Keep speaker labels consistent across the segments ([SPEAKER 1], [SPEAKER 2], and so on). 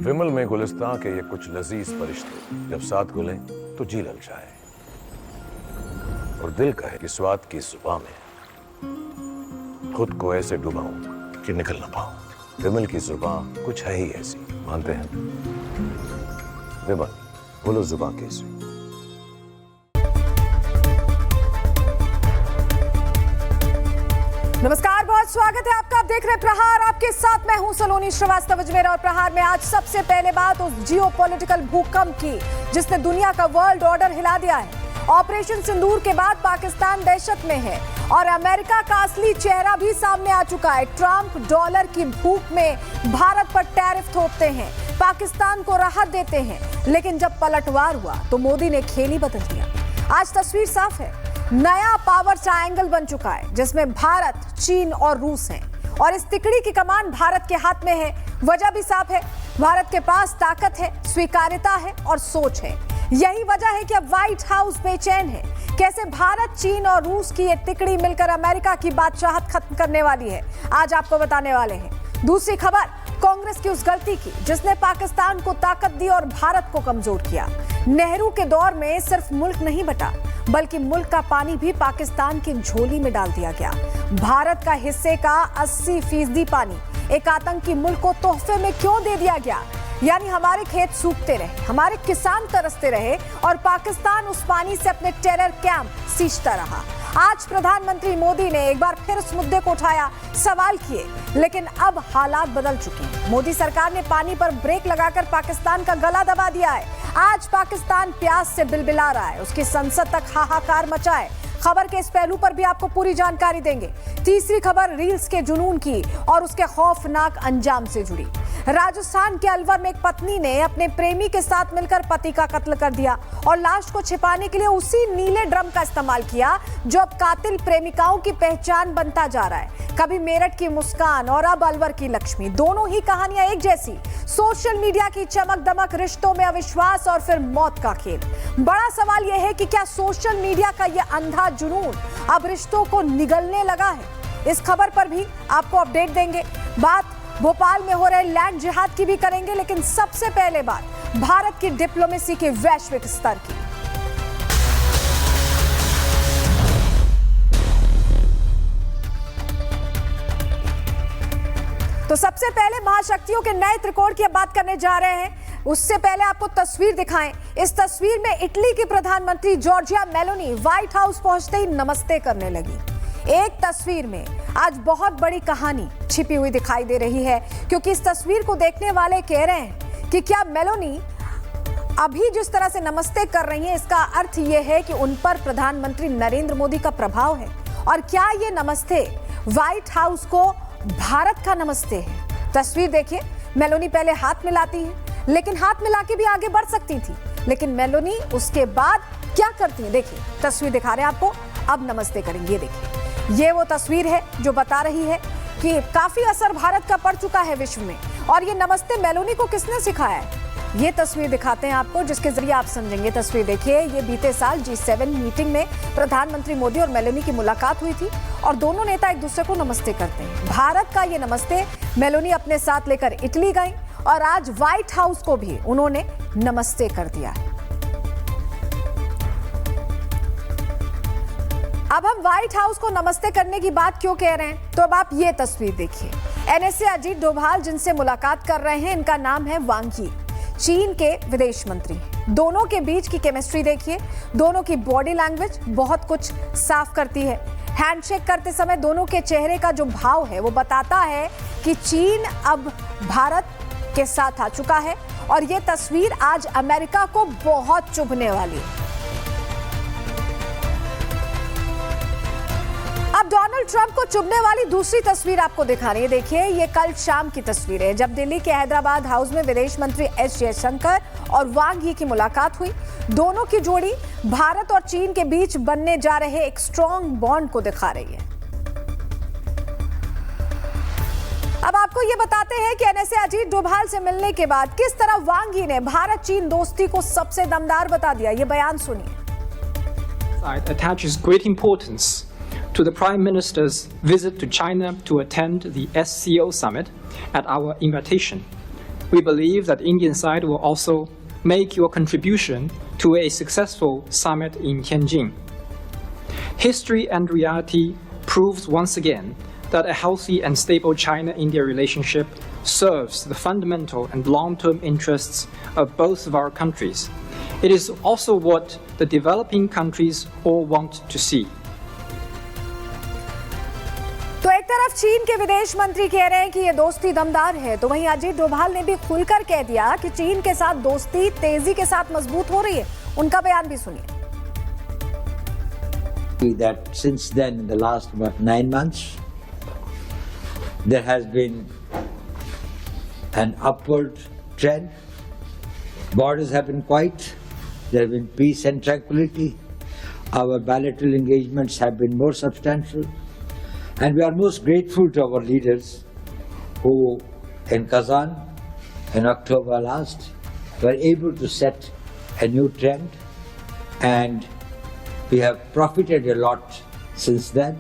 [SPEAKER 1] विमल में गुलिस्तां के ये कुछ लजीज फरिश्ते जब साथ घुलें तो जी ललचाए और दिल कहे कि स्वाद की जुबान में खुद को ऐसे डुबाऊं कि निकल ना पाऊं। विमल की जुबान कुछ है ही ऐसी, मानते हैं? विमल, बोलो जुबान कैसी?
[SPEAKER 2] नमस्कार, बहुत स्वागत है आपका। आप देख रहे हैं प्रहार, आपके साथ मैं हूं सलोनी श्रीवास्तव अजमेर। और प्रहार में आज सबसे पहले बात उस जियोपॉलिटिकल भूकंप की जिसने दुनिया का वर्ल्ड ऑर्डर हिला दिया है। ऑपरेशन सिंदूर के बाद पाकिस्तान दहशत में है और अमेरिका का असली चेहरा भी सामने आ चुका है। ट्रंप डॉलर की भूख में भारत पर टैरिफ थोपते हैं, पाकिस्तान को राहत देते हैं, लेकिन जब पलटवार हुआ तो मोदी ने खेल ही बदल दिया। आज तस्वीर साफ है, नया पावर ट्रायंगल बन चुका है जिसमें भारत, चीन और रूस हैं और इस तिकड़ी की कमान भारत के हाथ में है। वजह भी साफ है, भारत के पास ताकत है, स्वीकार्यता है और सोच है। यही वजह है कि अब व्हाइट हाउस बेचैन है। कैसे भारत, चीन और रूस की ये तिकड़ी मिलकर अमेरिका की बादशाहत खत्म करने वाली है, आज आपको बताने वाले हैं। दूसरी खबर, कांग्रेस की उस गलती की जिसने पाकिस्तान को ताकत दी और भारत को कमजोर किया। नेहरू के दौर में सिर्फ मुल्क नहीं बटा बल्कि मुल्क का पानी भी पाकिस्तान की झोली में डाल दिया गया। भारत का हिस्से का 80% पानी एक आतंकी मुल्क को तोहफे में क्यों दे दिया गया? यानी हमारे खेत सूखते रहे, हमारे किसान तरसते रहे और पाकिस्तान उस पानी से अपने टेरर कैंप सींचता रहा। आज प्रधानमंत्री मोदी ने एक बार फिर उस मुद्दे को उठाया, सवाल किए, लेकिन अब हालात बदल चुके हैं। मोदी सरकार ने पानी पर ब्रेक लगाकर पाकिस्तान का गला दबा दिया है। आज पाकिस्तान प्यास से बिलबिला रहा है, उसकी संसद तक हाहाकार मचा है। खबर के इस पहलू पर भी आपको पूरी जानकारी देंगे। तीसरी खबर, रील्स के जुनून की और उसके खौफनाक अंजाम से जुड़ी। राजस्थान के अलवर में एक पत्नी ने अपने प्रेमी के साथ मिलकर पति का कत्ल कर दिया और लाश को छिपाने के लिए उसी नीले ड्रम का इस्तेमाल किया जो अब कातिल प्रेमिकाओं की पहचान बनता जा रहा है। कभी मेरठ की मुस्कान और अब अलवर की लक्ष्मी, दोनों ही कहानियां एक जैसी। सोशल मीडिया की चमक दमक, रिश्तों में अविश्वास और फिर मौत का खेल। बड़ा सवाल यह है कि क्या सोशल मीडिया का यह अंधा जुनून अब रिश्तों को निगलने लगा है? इस खबर पर भी आपको अपडेट देंगे। बात भोपाल में हो रहे लैंड जिहाद की भी करेंगे, लेकिन सबसे पहले बात भारत की डिप्लोमेसी के वैश्विक स्तर की। तो सबसे पहले महाशक्तियों के नए त्रिकोण की बात करने जा रहे हैं। उससे पहले आपको तस्वीर दिखाएं। इस तस्वीर में इटली की प्रधानमंत्री जॉर्जिया मेलोनी व्हाइट हाउस पहुंचते ही नमस्ते करने लगी। एक तस्वीर में आज बहुत बड़ी कहानी छिपी हुई दिखाई दे रही है, क्योंकि इस तस्वीर को देखने वाले कह रहे हैं कि क्या मेलोनी अभी जिस तरह से नमस्ते कर रही हैं, इसका अर्थ यह है कि उन पर प्रधानमंत्री नरेंद्र मोदी का प्रभाव है। और क्या ये नमस्ते व्हाइट हाउस को भारत का नमस्ते है? तस्वीर देखिए, मेलोनी पहले हाथ मिलाती हैं, लेकिन हाथ मिला के भी आगे बढ़ सकती थी, लेकिन मेलोनी उसके बाद क्या करती है? देखिए, तस्वीर दिखा रहे हैं आपको, अब नमस्ते करेंगे। देखिए, ये वो तस्वीर है जो बता रही है कि काफी असर भारत का पड़ चुका है विश्व में। और ये नमस्ते मेलोनी को किसने सिखाया है, ये तस्वीर दिखाते हैं आपको, जिसके जरिए आप समझेंगे। तस्वीर देखिए, ये बीते साल G7 मीटिंग में प्रधानमंत्री मोदी और मेलोनी की मुलाकात हुई थी और दोनों नेता एक दूसरे को नमस्ते करते हैं। भारत का ये नमस्ते मेलोनी अपने साथ लेकर इटली गई और आज व्हाइट हाउस को भी उन्होंने नमस्ते कर दिया है। अब हम व्हाइट हाउस को नमस्ते करने की बात क्यों कह रहे हैं, तो अब आप ये तस्वीर देखिए। NSA अजीत डोभाल जिनसे मुलाकात कर रहे हैं, इनका नाम है वांग यी, चीन के विदेश मंत्री। दोनों के बीच की केमिस्ट्री देखिए, दोनों की बॉडी लैंग्वेज बहुत कुछ साफ करती है। हैंडशेक करते समय दोनों के चेहरे का जो भाव है वो बताता है कि चीन अब भारत के साथ आ चुका है और ये तस्वीर आज अमेरिका को बहुत चुभने वाली है। अब डोनाल्ड ट्रंप को चुभने वाली दूसरी तस्वीर आपको दिखा रही है। देखिए, ये कल शाम की तस्वीर है जब दिल्ली के हैदराबाद हाउस में विदेश मंत्री एस जयशंकर और वांग यी की मुलाकात हुई। दोनों की जोड़ी भारत और चीन के बीच बनने जा रहे एक स्ट्रॉन्ग बॉन्ड को दिखा रही है। अब आपको ये बताते हैं कि NSA अजीत डोभाल से मिलने के बाद किस तरह वांग यी ने भारत चीन दोस्ती को सबसे दमदार बता दिया। ये बयान सुनिए।
[SPEAKER 3] Attaches great importance to the Prime Minister's visit to China to attend the SCO summit at our invitation. We believe that Indian side will also make your contribution to a successful summit in Tianjin. History and reality proves once again that a healthy and stable China-India relationship serves the fundamental and long-term interests of both of our countries. It is also what the developing countries all want to see.
[SPEAKER 2] तो एक तरफ चीन के विदेश मंत्री कह रहे हैं कि ये दोस्ती दमदार है, तो वहीं अजीत डोभाल ने भी खुलकर कह दिया कि चीन के साथ दोस्ती तेजी के साथ मजबूत हो रही है। उनका बयान भी सुनिए।
[SPEAKER 4] That since then, in the last 9 months, there has been an upward trend. Borders have been quiet. There have been peace and tranquility. Our bilateral engagements have been more substantial. And we are most grateful to our leaders who, in Kazan, in October last, were able to set a new trend. And we have profited a lot since then.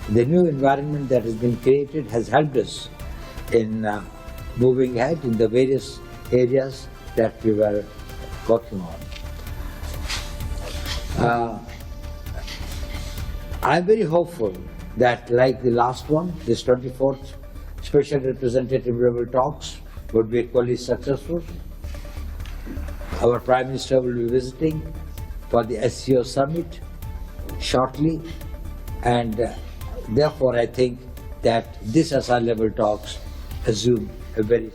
[SPEAKER 4] The new environment that has been created has helped us in moving ahead in the various areas that we were working on. I'm very hopeful that, like the last one, this 24th Special Representative level talks would be equally successful. Our Prime Minister will be visiting for the SCO summit shortly, and therefore I think that this SR level talks assume a very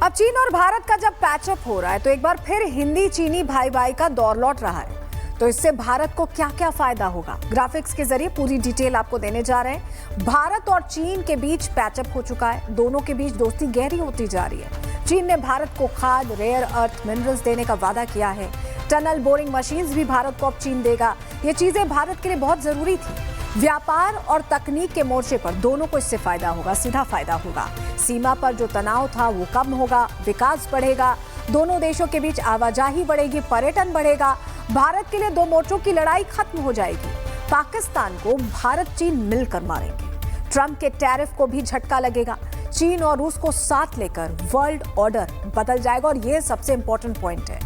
[SPEAKER 2] अब चीन और भारत का जब patch up हो रहा है तो एक बार फिर हिंदी चीनी भाई भाई का दौर लौट रहा है। तो इससे भारत को क्या क्या फायदा होगा, ग्राफिक्स के जरिए पूरी डिटेल आपको देने जा रहे हैं। भारत और चीन के बीच पैचअप हो चुका है, दोनों के बीच दोस्ती गहरी होती जा रही है। चीन ने भारत को खाद, रेयर अर्थ मिनरल्स देने का वादा किया है। टनल बोरिंग मशीन्स भी भारत को अब चीन देगा। ये चीजें भारत के लिए बहुत जरूरी थी। व्यापार और तकनीक के मोर्चे पर दोनों को इससे फायदा होगा, सीधा फायदा होगा। सीमा पर जो तनाव था वो कम होगा, विकास बढ़ेगा, दोनों देशों के बीच आवाजाही बढ़ेगी, पर्यटन बढ़ेगा। भारत के लिए दो मोर्चों की लड़ाई खत्म हो जाएगी। पाकिस्तान को भारत चीन मिलकर मारेंगे। ट्रंप के टैरिफ को भी झटका लगेगा। चीन और रूस को साथ लेकर वर्ल्ड ऑर्डर बदल जाएगा और ये सबसे इंपॉर्टेंट पॉइंट है।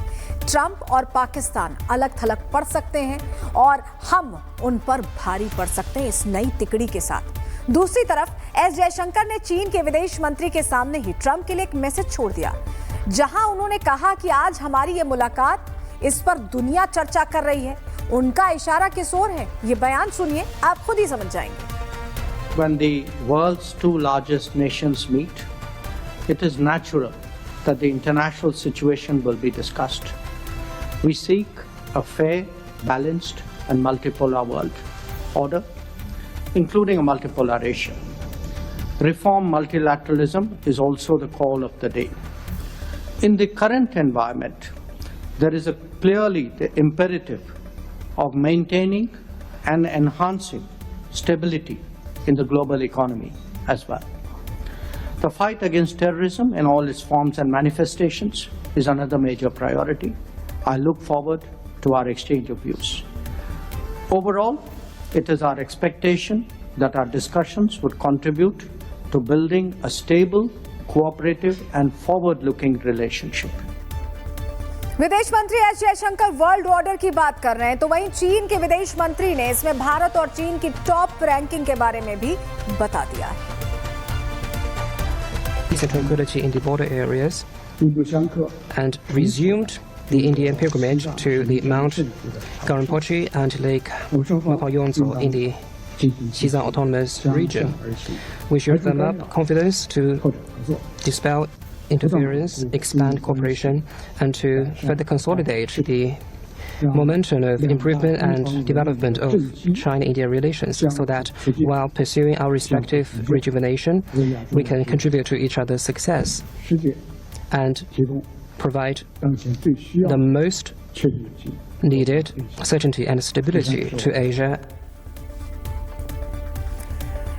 [SPEAKER 2] ट्रंप और पाकिस्तान अलग थलग पड़ सकते हैं और हम उन पर भारी पड़ सकते हैं इस नई तिकड़ी के साथ। दूसरी तरफ एस जयशंकर ने चीन के विदेश मंत्री के सामने ही ट्रंप के लिए एक मैसेज छोड़ दिया, जहां उन्होंने कहा कि आज हमारी ये मुलाकात, इस पर दुनिया चर्चा कर रही है। उनका इशारा किस ओर है, ये बयान सुनिए, आप खुद ही समझ जाएंगे।
[SPEAKER 5] When the world's two largest nations meet, it is natural that the international situation will be discussed. We seek a fair, balanced and multipolar world order, including a multipolar Asia. Reform multilateralism is also the call of the day. In the current environment, there is clearly the imperative of maintaining and enhancing stability in the global economy as well. The fight against terrorism in all its forms and manifestations is another major priority. I look forward to our exchange of views. Overall, it is our expectation that our discussions would contribute to building a stable, cooperative and forward-looking relationship.
[SPEAKER 2] विदेश मंत्री S Jaishankar world order की बात कर रहे हैं, तो वहीं चीन के विदेश मंत्री ने इसमें भारत और चीन की टॉप रैंकिंग के बारे में भी बता दिया है।
[SPEAKER 6] Tranquility in the border areas and resumed the Indian pilgrimage to the Mount Garampochi and Lake Mapayonso in the Xizang Autonomous Region. We showed them up confidence to dispel interference, expand cooperation, and to further consolidate the momentum of improvement and development of China-India relations, so that while pursuing our respective rejuvenation, we can contribute to each other's success and provide the most needed certainty and stability to Asia.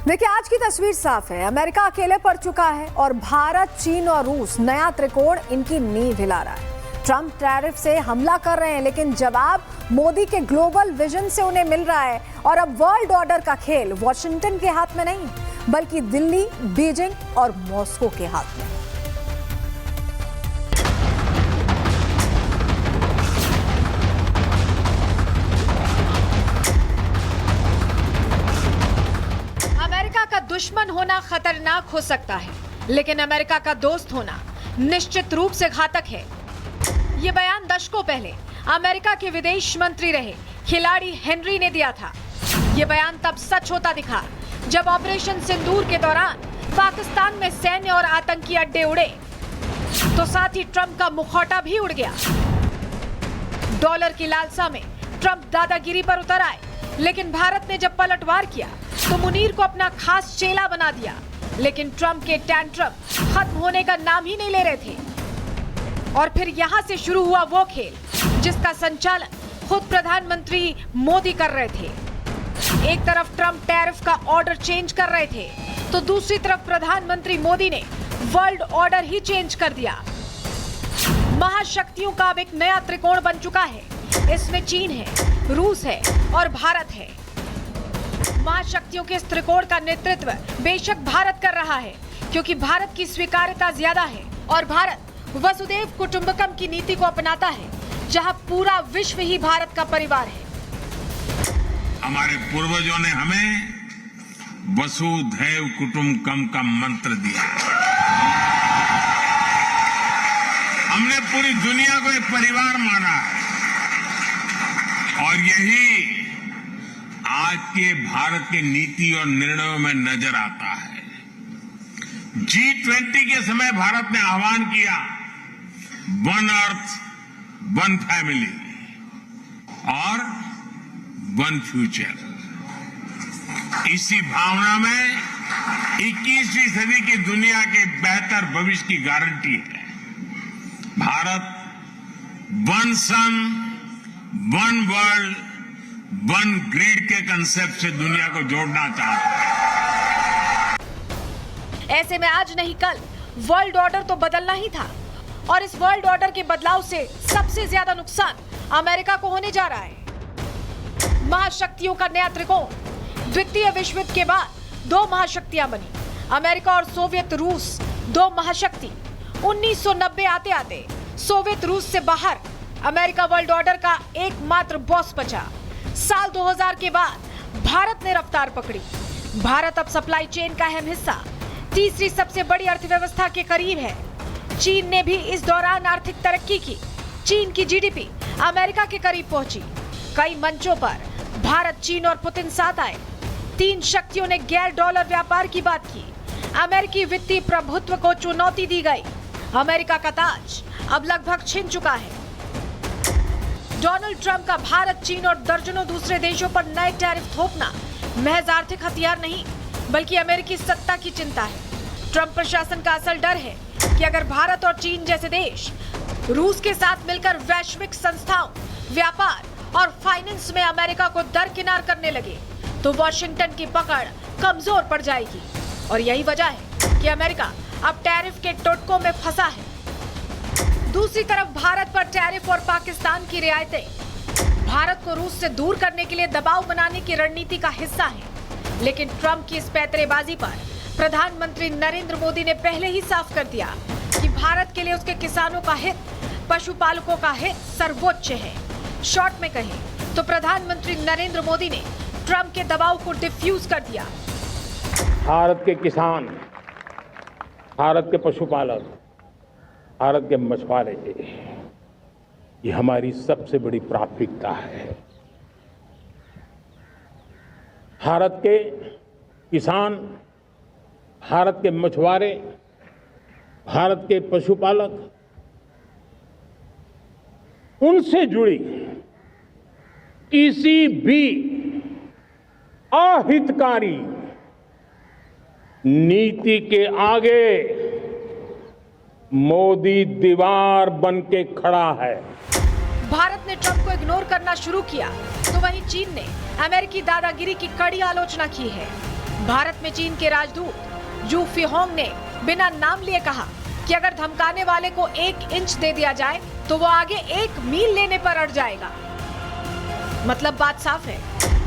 [SPEAKER 2] देखिए, आज की तस्वीर साफ है। America अकेले पड़ चुका है और भारत, चीन और रूस नया त्रिकोण इनकी नींव हिला रहा है। ट्रंप टैरिफ से हमला कर रहे हैं, लेकिन जवाब मोदी के ग्लोबल विजन से उन्हें मिल रहा है। और अब वर्ल्ड ऑर्डर का खेल वॉशिंगटन के हाथ में नहीं, बल्कि दिल्ली, बीजिंग और मॉस्को के हाथ में। होना खतरनाक हो सकता है, लेकिन अमेरिका का दोस्त होना निश्चित रूप से घातक है। ये बयान दशकों पहले अमेरिका के विदेश मंत्री रहे खिलाड़ी हेनरी ने दिया था। ये बयान तब सच होता दिखा जब ऑपरेशन सिंदूर के दौरान पाकिस्तान में सैन्य और आतंकी अड्डे उड़े, तो साथ ही ट्रंप का मुखौटा भी उड़ गया। डॉलर की लालसा में ट्रंप दादागिरी पर उतर आए, लेकिन भारत ने जब पलटवार किया तो मुनीर को अपना खास चेला बना दिया। लेकिन ट्रंप के टैंट्रम खत्म होने का नाम ही नहीं ले रहे थे। और फिर यहां से शुरू हुआ वो खेल जिसका संचालन खुद प्रधानमंत्री मोदी कर रहे थे। एक तरफ ट्रंप टैरिफ का ऑर्डर चेंज कर रहे थे, तो दूसरी तरफ प्रधानमंत्री मोदी ने वर्ल्ड ऑर्डर ही चेंज कर दिया। महाशक्तियों का अब एक नया त्रिकोण बन चुका है। इसमें चीन है, रूस है और भारत है। महाशक्तियों के इस त्रिकोण का नेतृत्व बेशक भारत कर रहा है, क्योंकि भारत की स्वीकार्यता ज्यादा है और भारत वसुदेव कुटुंबकम की नीति को अपनाता है, जहां पूरा विश्व ही भारत का परिवार है।
[SPEAKER 7] हमारे पूर्वजों ने हमें वसुधैव कुटुंबकम का मंत्र दिया। हमने पूरी दुनिया को एक परिवार माना है और यही आज के भारत की नीति और निर्णयों में नजर आता है। G20 के समय भारत ने आह्वान किया, वन अर्थ, वन फैमिली और वन फ्यूचर। इसी भावना में 21वीं सदी की दुनिया के बेहतर भविष्य की गारंटी है। भारत वन सन, वन वर्ल्ड, वन ग्रिड के कंसेप्ट से दुनिया को जोड़ना चाहता है।
[SPEAKER 2] ऐसे में आज नहीं कल वर्ल्ड ऑर्डर तो बदलना ही था, और इस वर्ल्ड ऑर्डर के बदलाव से सबसे ज्यादा नुकसान अमेरिका को होने जा रहा है। महाशक्तियों का नया त्रिकोण। द्वितीय विश्व युद्ध के बाद दो महाशक्तियां बनी, अमेरिका और सोवियत रूस, दो महाशक्ति। 1990 आते आते सोवियत रूस से बाहर अमेरिका वर्ल्ड ऑर्डर का एकमात्र बॉस बचा। साल 2000 के बाद भारत ने रफ्तार पकड़ी। भारत अब सप्लाई चेन का अहम हिस्सा, तीसरी सबसे बड़ी अर्थव्यवस्था के करीब है। चीन ने भी इस दौरान आर्थिक तरक्की की। चीन की जीडीपी अमेरिका के करीब पहुंची। कई मंचों पर भारत, चीन और पुतिन साथ आए। तीन शक्तियों ने गैर डॉलर व्यापार की बात की। अमेरिकी वित्तीय प्रभुत्व को चुनौती दी गई। अमेरिका का ताज अब लगभग छिन चुका है। डोनाल्ड ट्रंप का भारत, चीन और दर्जनों दूसरे देशों पर नए टैरिफ थोपना महज आर्थिक हथियार नहीं, बल्कि अमेरिकी सत्ता की चिंता है। ट्रंप प्रशासन का असल डर है कि अगर भारत और चीन जैसे देश रूस के साथ मिलकर वैश्विक संस्थाओं, व्यापार और फाइनेंस में अमेरिका को दरकिनार करने लगे, तो वॉशिंगटन की पकड़ कमजोर पड़ जाएगी। और यही वजह है कि अमेरिका अब टैरिफ के टोटकों में फंसा है। दूसरी तरफ भारत पर टैरिफ और पाकिस्तान की रियायतें भारत को रूस से दूर करने के लिए दबाव बनाने की रणनीति का हिस्सा है। लेकिन ट्रंप की इस पैंतरेबाजी पर प्रधानमंत्री नरेंद्र मोदी ने पहले ही साफ कर दिया कि भारत के लिए उसके किसानों का हित, पशुपालकों का हित सर्वोच्च है। शॉर्ट में कहें तो प्रधानमंत्री नरेंद्र मोदी ने ट्रंप के दबाव को डिफ्यूज कर दिया।
[SPEAKER 8] भारत के किसान, भारत के पशुपालक, भारत के मछुआरे, ये हमारी सबसे बड़ी प्राथमिकता है। भारत के किसान, भारत के मछुआरे, भारत के पशुपालक, उनसे जुड़ी किसी भी अहितकारी नीति के आगे मोदी दीवार बन के खड़ा है।
[SPEAKER 2] भारत ने ट्रंप को इग्नोर करना शुरू किया, तो वहीं चीन ने अमेरिकी दादागिरी की कड़ी आलोचना की है। भारत में चीन के राजदूत जू फिहोंग ने बिना नाम लिए कहा कि अगर धमकाने वाले को 1 इंच दे दिया जाए तो वो आगे 1 मील लेने पर अड़ जाएगा। मतलब बात साफ है,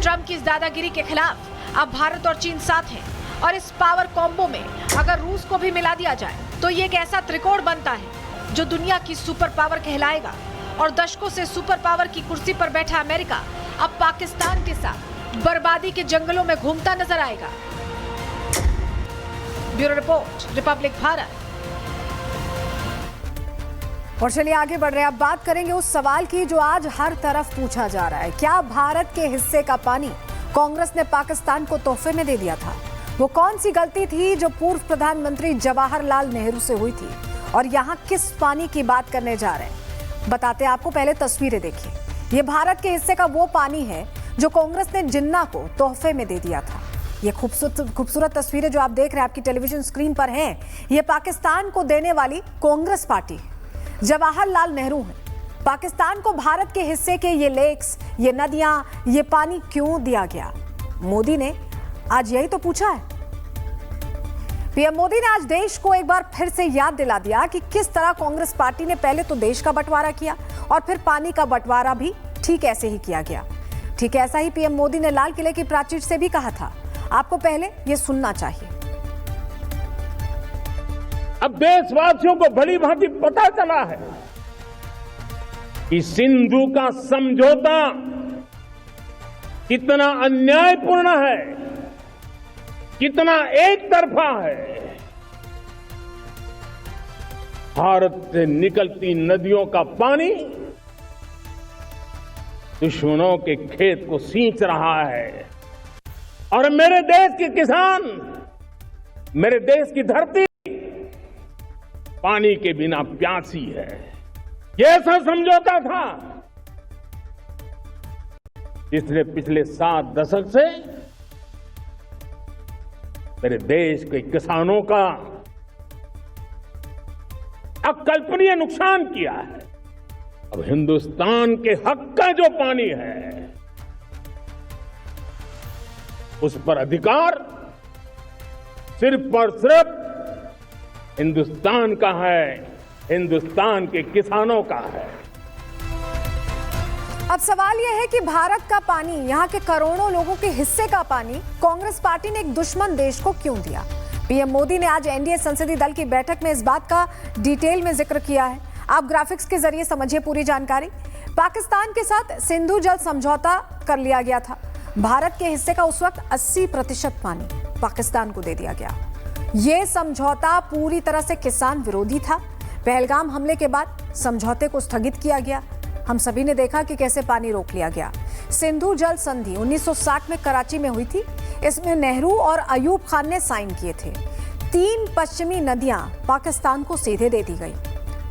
[SPEAKER 2] ट्रंप की इस दादागिरी के खिलाफ अब भारत और चीन साथ हैं। और इस पावर कॉम्बो में अगर रूस को भी मिला दिया जाए तो ये एक ऐसा त्रिकोण बनता है जो दुनिया की सुपर पावर कहलाएगा। और दशकों से सुपर पावर की कुर्सी पर बैठा अमेरिका अब पाकिस्तान के साथ बर्बादी के जंगलों में घूमता नजर आएगा। Bureau report, Republic Bharat. और चलिए आगे बढ़ रहे हैं। अब बात करेंगे उस सवाल की जो आज हर तरफ पूछा जा रहा है। क्या भारत के हिस्से का पानी कांग्रेस ने पाकिस्तान को तोहफे में दे दिया था? वो कौन सी गलती थी जो पूर्व प्रधानमंत्री जवाहरलाल नेहरू से हुई थी? और यहाँ किस पानी की बात करने जा रहे हैं, बताते हैं आपको। पहले तस्वीरें देखिए। ये भारत के हिस्से का वो पानी है जो कांग्रेस ने जिन्ना को तोहफे में दे दिया था। ये खूबसूरत तस्वीरें जो आप देख रहे हैं आपकी टेलीविजन स्क्रीन पर हैं, ये पाकिस्तान को देने वाली कांग्रेस पार्टी है, जवाहरलाल नेहरू हैं। पाकिस्तान को भारत के हिस्से के ये लेक्स, ये नदियां, ये पानी क्यों दिया गया? मोदी ने आज यही तो पूछा है। पीएम मोदी ने आज देश को एक बार फिर से याद दिला दिया कि किस तरह कांग्रेस पार्टी ने पहले तो देश का बंटवारा किया और फिर पानी का बंटवारा भी ठीक ऐसे ही किया गया। ठीक ऐसा ही पीएम मोदी ने लाल किले की प्राचीर से भी कहा था। आपको पहले ये सुनना चाहिए।
[SPEAKER 8] अब देशवासियों को भली भांति पता चला है कि सिंधु का समझौता कितना अन्यायपूर्ण है, कितना एक तरफा है। भारत से निकलती नदियों का पानी दुश्मनों के खेत को सींच रहा है और मेरे देश के किसान, मेरे देश की धरती पानी के बिना प्यासी है। ये ऐसा समझौता था जिसने पिछले 7 दशक से मेरे देश के किसानों का अकल्पनीय नुकसान किया है। अब हिंदुस्तान के हक का जो पानी है उस पर अधिकार सिर्फ और सिर्फ हिंदुस्तान का है, हिंदुस्तान के किसानों का है।
[SPEAKER 2] अब सवाल यह है कि भारत का पानी, यहाँ के करोड़ों लोगों के हिस्से का पानी कांग्रेस पार्टी ने एक दुश्मन देश को क्यों दिया? पीएम मोदी ने आज एनडीए संसदीय दल की बैठक में इस बात का डिटेल में जिक्र किया है। आप ग्राफिक्स के जरिए समझिए पूरी जानकारी। पाकिस्तान के साथ सिंधु जल समझौता कर लिया गया था। भारत के हिस्से का उस वक्त 80% पानी पाकिस्तान को दे दिया गया। यह समझौता पूरी तरह से किसान विरोधी था। पहलगाम हमले के बाद समझौते को स्थगित किया गया। हम सभी ने देखा कि कैसे पानी रोक लिया गया। सिंधु जल संधि 1960 में कराची में हुई थी। इसमें नेहरू और अयूब खान ने साइन किए थे। 3 पश्चिमी नदियां पाकिस्तान को सीधे दे दी गई।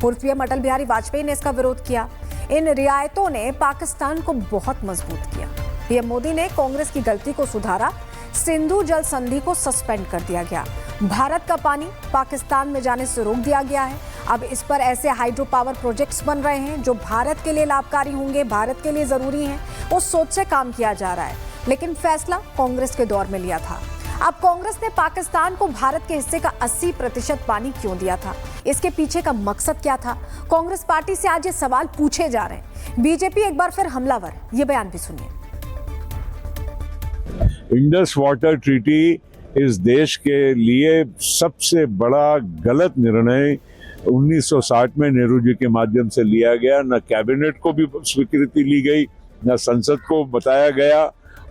[SPEAKER 2] पूर्व पीएम अटल बिहारी वाजपेयी ने इसका विरोध किया। इन रियायतों ने पाकिस्तान को बहुत मजबूत किया। पीएम मोदी ने कांग्रेस की गलती को सुधारा। सिंधु जल संधि को सस्पेंड कर दिया गया। भारत का पानी पाकिस्तान में जाने से रोक दिया गया है। अब इस पर ऐसे हाइड्रो पावर प्रोजेक्ट्स बन रहे हैं जो भारत के लिए लाभकारी होंगे, भारत के लिए जरूरी हैं। उस सोच से काम किया जा रहा है, लेकिन फैसला कांग्रेस के दौर में लिया था। अब कांग्रेस ने पाकिस्तान को भारत के हिस्से का 80% पानी क्यों दिया था? इसके पीछे का मकसद क्या था? कांग्रेस पार्टी से आज ये सवाल पूछे जा रहे हैं। बीजेपी एक बार फिर हमलावर। ये बयान भी सुनिए।
[SPEAKER 9] इंडस वाटर ट्रीटी इस देश के लिए सबसे बड़ा गलत निर्णय 1960 में नेहरू जी के माध्यम से लिया गया। न कैबिनेट को भी स्वीकृति ली गई, न संसद को बताया गया,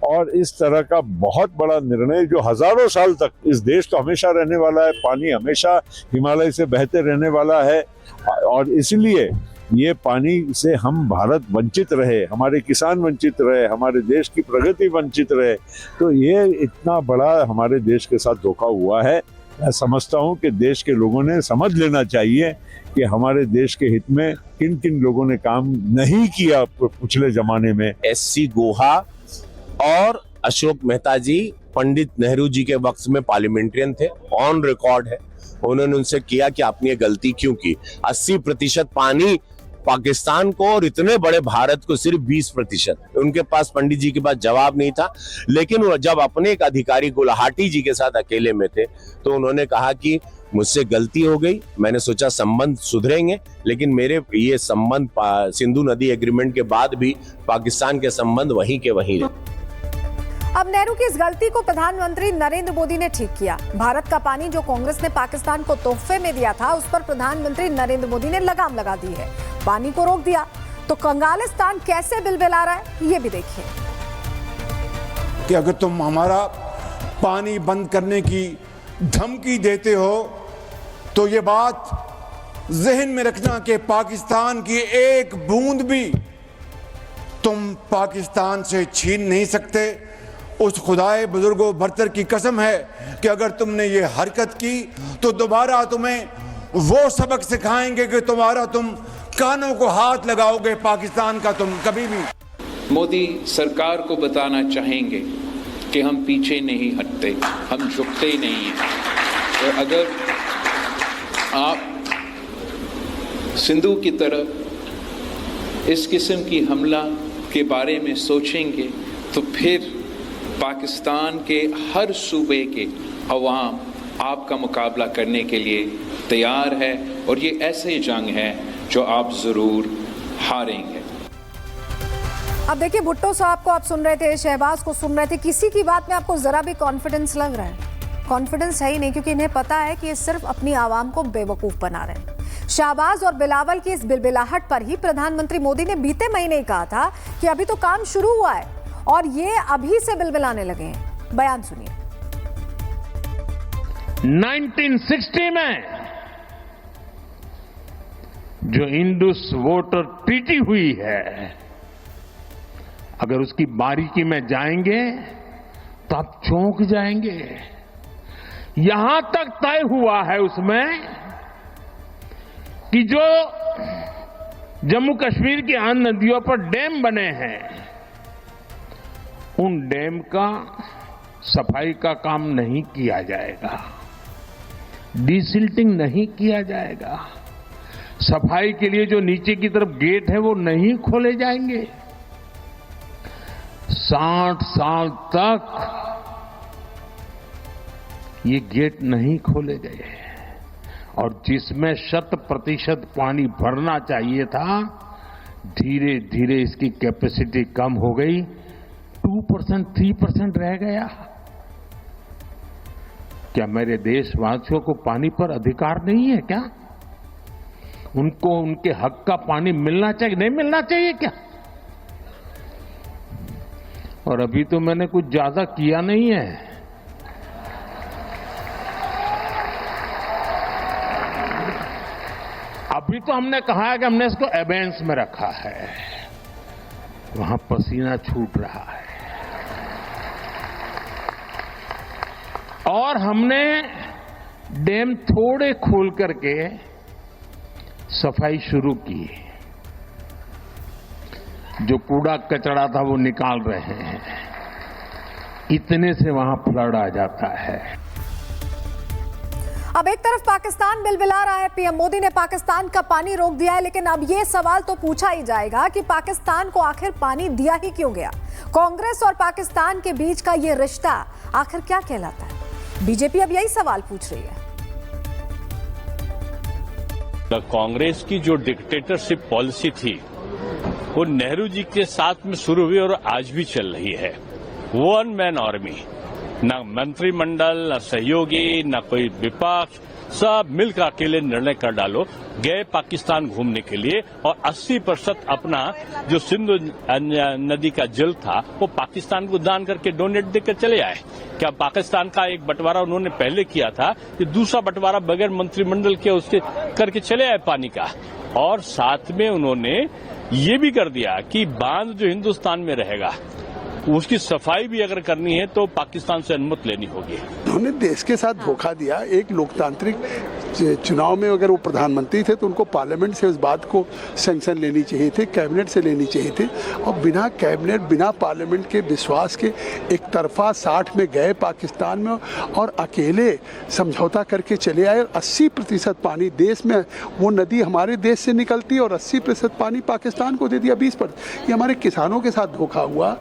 [SPEAKER 9] और इस तरह का बहुत बड़ा निर्णय जो हजारों साल तक इस देश तो हमेशा रहने वाला है, पानी हमेशा हिमालय से बहते रहने वाला है, और इसलिए ये पानी से हम भारत वंचित रहे, हमारे किसान वंचित रहे, हमारे देश की प्रगति वंचित रहे। तो ये इतना बड़ा हमारे देश के साथ धोखा हुआ है। मैं समझता हूँ कि देश के लोगों ने समझ लेना चाहिए कि हमारे देश के हित में किन किन लोगों ने काम नहीं किया पिछले जमाने में।
[SPEAKER 10] एससी गोहा और अशोक मेहता जी पंडित नेहरू जी के वक्त में पार्लियामेंट्रियन थे, ऑन रिकॉर्ड है। उन्होंने उनसे किया कि आपने ये गलती क्यों की। 80% पानी पाकिस्तान को और इतने बड़े भारत को सिर्फ 20%। उनके पास, पंडित जी के पास जवाब नहीं था। लेकिन वो जब अपने एक अधिकारी गुलाहाटी जी के साथ अकेले में थे तो उन्होंने कहा कि मुझसे गलती हो गई, मैंने सोचा संबंध सुधरेंगे, लेकिन मेरे ये संबंध सिंधु नदी एग्रीमेंट के बाद भी पाकिस्तान के संबंध वहीं के वहीं रहे।
[SPEAKER 2] अब नेहरू की इस गलती को प्रधानमंत्री नरेंद्र मोदी ने ठीक किया। भारत का पानी जो कांग्रेस ने पाकिस्तान को तोहफे में दिया था, उस पर प्रधानमंत्री नरेंद्र मोदी ने लगाम लगा दी है, पानी को रोक दिया। तो कंगालिस्तान कैसे बिलबिला रहा है, ये भी देखिए।
[SPEAKER 11] कि अगर तुम हमारा पानी बंद करने की धमकी देते हो तो ये बात जहन में रखना कि पाकिस्तान की एक बूंद भी तुम पाकिस्तान से छीन नहीं सकते। उस खुदाए बुजुर्गो बरतर की कसम है कि अगर तुमने ये हरकत की तो दोबारा तुम्हें वो सबक सिखाएंगे कि तुम कानों को हाथ लगाओगे पाकिस्तान का तुम कभी भी।
[SPEAKER 12] मोदी सरकार को बताना चाहेंगे कि हम पीछे नहीं हटते, हम झुकते ही नहीं हैं। और अगर आप सिंधु की तरफ इस किस्म की हमला के बारे में सोचेंगे तो फिर पाकिस्तान के हर सूबे के अवाम आपका मुकाबला करने के लिए तैयार है और ये ऐसे जंग है जो आप जरूर हारेंगे।
[SPEAKER 2] अब देखिए, भुट्टो साहब को आप सुन रहे थे, शहबाज को सुन रहे थे, किसी की बात में आपको जरा भी कॉन्फिडेंस लग रहा है? कॉन्फिडेंस है ही नहीं, क्योंकि इन्हें पता है कि ये सिर्फ अपनी आवाम को बेवकूफ बना रहे हैं। शहबाज और बिलावल की इस बिलबिलाहट पर ही प्रधानमंत्री मोदी ने बीते महीने ही कहा था कि अभी तो काम शुरू हुआ है और ये अभी से बिलबिलाने लगे हैं। बयान सुनिए।
[SPEAKER 8] 1960 में जो इंडस वाटर ट्रीटी हुई है, अगर उसकी बारीकी में जाएंगे तो आप चौंक जाएंगे। यहां तक तय हुआ है उसमें कि जो जम्मू कश्मीर की अन्य नदियों पर डैम बने हैं, उन डैम का सफाई का काम नहीं किया जाएगा, डिसिल्टिंग नहीं किया जाएगा, सफाई के लिए जो नीचे की तरफ गेट है वो नहीं खोले जाएंगे। 60 साल तक ये गेट नहीं खोले गए और जिसमें 100% पानी भरना चाहिए था, धीरे धीरे इसकी कैपेसिटी कम हो गई, 2% 3% रह गया। क्या मेरे देशवासियों को पानी पर अधिकार नहीं है क्या? उनको उनके हक का पानी मिलना चाहिए, नहीं मिलना चाहिए क्या? और अभी तो मैंने कुछ ज्यादा किया नहीं है। अभी तो हमने कहा है कि हमने इसको एबेंस में रखा है, वहां पसीना छूट रहा है और हमने डैम थोड़े खोल करके सफाई शुरू की। जो कूड़ा कचरा था वो निकाल रहे हैं, इतने से वहां फ्लड आ जाता है।
[SPEAKER 2] अब एक तरफ पाकिस्तान बिलबिला रहा है, पीएम मोदी ने पाकिस्तान का पानी रोक दिया है, लेकिन अब ये सवाल तो पूछा ही जाएगा कि पाकिस्तान को आखिर पानी दिया ही क्यों गया? कांग्रेस और पाकिस्तान के बीच का ये रिश्ता आखिर क्या कहलाता है? बीजेपी अब यही सवाल पूछ रही है।
[SPEAKER 13] कांग्रेस की जो डिक्टेटरशिप पॉलिसी थी वो नेहरू जी के साथ में शुरू हुई और आज भी चल रही है। वन मैन आर्मी, न मंत्रिमंडल, न सहयोगी, न कोई विपक्ष, सब मिलकर अकेले निर्णय कर डालो। गए पाकिस्तान घूमने के लिए और 80% अपना जो सिंधु नदी का जल था वो पाकिस्तान को दान करके डोनेट देकर चले आए। क्या पाकिस्तान का एक बंटवारा उन्होंने पहले किया था कि दूसरा बंटवारा बगैर मंत्रिमंडल के उसके करके चले आए पानी का, और साथ में उन्होंने ये भी कर दिया कि बांध जो हिंदुस्तान में रहेगा उसकी सफाई भी अगर करनी है तो पाकिस्तान से अनुमति लेनी होगी।
[SPEAKER 14] उन्होंने देश के साथ धोखा दिया। एक लोकतांत्रिक चुनाव में अगर वो प्रधानमंत्री थे तो उनको पार्लियामेंट से उस बात को सैंक्शन लेनी चाहिए थी, कैबिनेट से लेनी चाहिए थी, और बिना कैबिनेट बिना पार्लियामेंट के विश्वास के एक तरफा 60 में गए पाकिस्तान में और अकेले समझौता करके चले आए। 80% पानी देश में, वो नदी हमारे देश से निकलती है और 80% पानी पाकिस्तान को दे दिया 20%। ये हमारे किसानों के साथ धोखा हुआ।